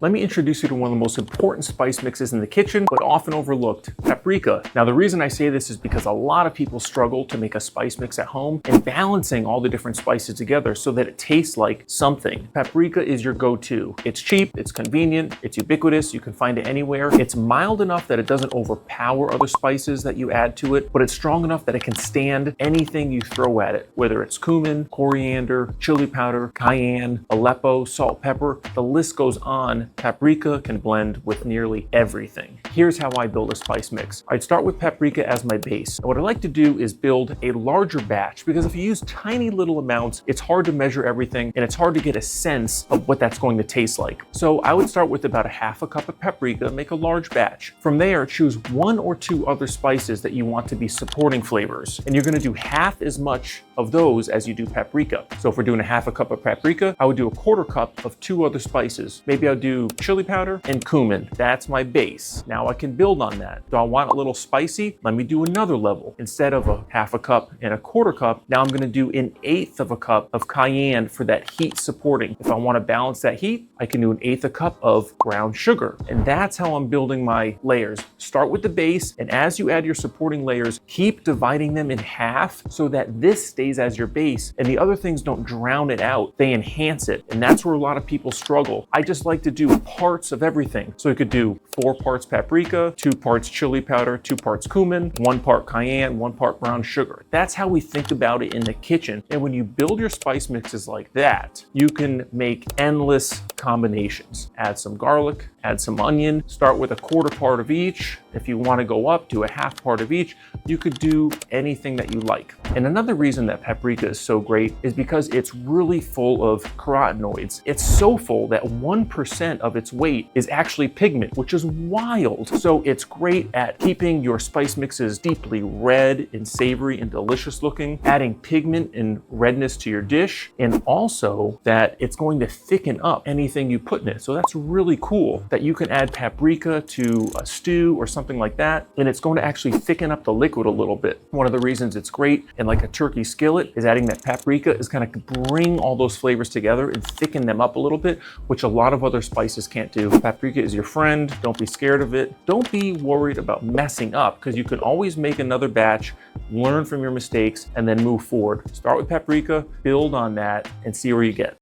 Let me introduce you to one of the most important spice mixes in the kitchen, but often overlooked, paprika. Now, the reason I say this is because a lot of people struggle to make a spice mix at home and balancing all the different spices together so that it tastes like something. Paprika is your go-to. It's cheap, it's convenient, it's ubiquitous, you can find it anywhere. It's mild enough that it doesn't overpower other spices that you add to it, but it's strong enough that it can stand anything you throw at it, whether it's cumin, coriander, chili powder, cayenne, Aleppo, salt, pepper, the list goes on. Paprika can blend with nearly everything. Here's how I build a spice mix. I'd start with paprika as my base. And what I like to do is build a larger batch because if you use tiny little amounts, it's hard to measure everything and it's hard to get a sense of what that's going to taste like. So I would start with about a half a cup of paprika, make a large batch. From there, choose one or two other spices that you want to be supporting flavors. And you're gonna do half as much of those as you do paprika. So if we're doing a half a cup of paprika, I would do a quarter cup of two other spices. Maybe I'll do chili powder and cumin. That's my base. Now I can build on that. Do I want a little spicy? Let me do another level. Instead of a half a cup and a quarter cup, now I'm gonna do an eighth of a cup of cayenne for that heat supporting. If I wanna balance that heat, I can do an eighth a cup of brown sugar. And that's how I'm building my layers. Start with the base, and as you add your supporting layers, keep dividing them in half so that this stays as your base and the other things don't drown it out. They enhance it. And that's where a lot of people struggle. I just like to do parts of everything. So you could do 4 parts paprika, 2 parts chili powder, 2 parts cumin, 1 part cayenne, 1 part brown sugar. That's how we think about it in the kitchen. And when you build your spice mixes like that, you can make endless combinations. Add some garlic, add some onion, start with a quarter part of each. If you want to go up to a half part of each, you could do anything that you like. And another reason that paprika is so great is because it's really full of carotenoids. It's so full that 1% of its weight is actually pigment, which is wild. So it's great at keeping your spice mixes deeply red and savory and delicious looking, adding pigment and redness to your dish, and also that it's going to thicken up anything you put in it. So that's really cool that you can add paprika to a stew or something like that, and it's going to actually thicken up the liquid a little bit. One of the reasons it's great in like a turkey skillet is adding that paprika is going to bring all those flavors together and thicken them up a little bit, which a lot of other spices can't do. Paprika is your friend. Don't be scared of it. Don't be worried about messing up because you can always make another batch, learn from your mistakes, and then move forward. Start with paprika, build on that, and see where you get.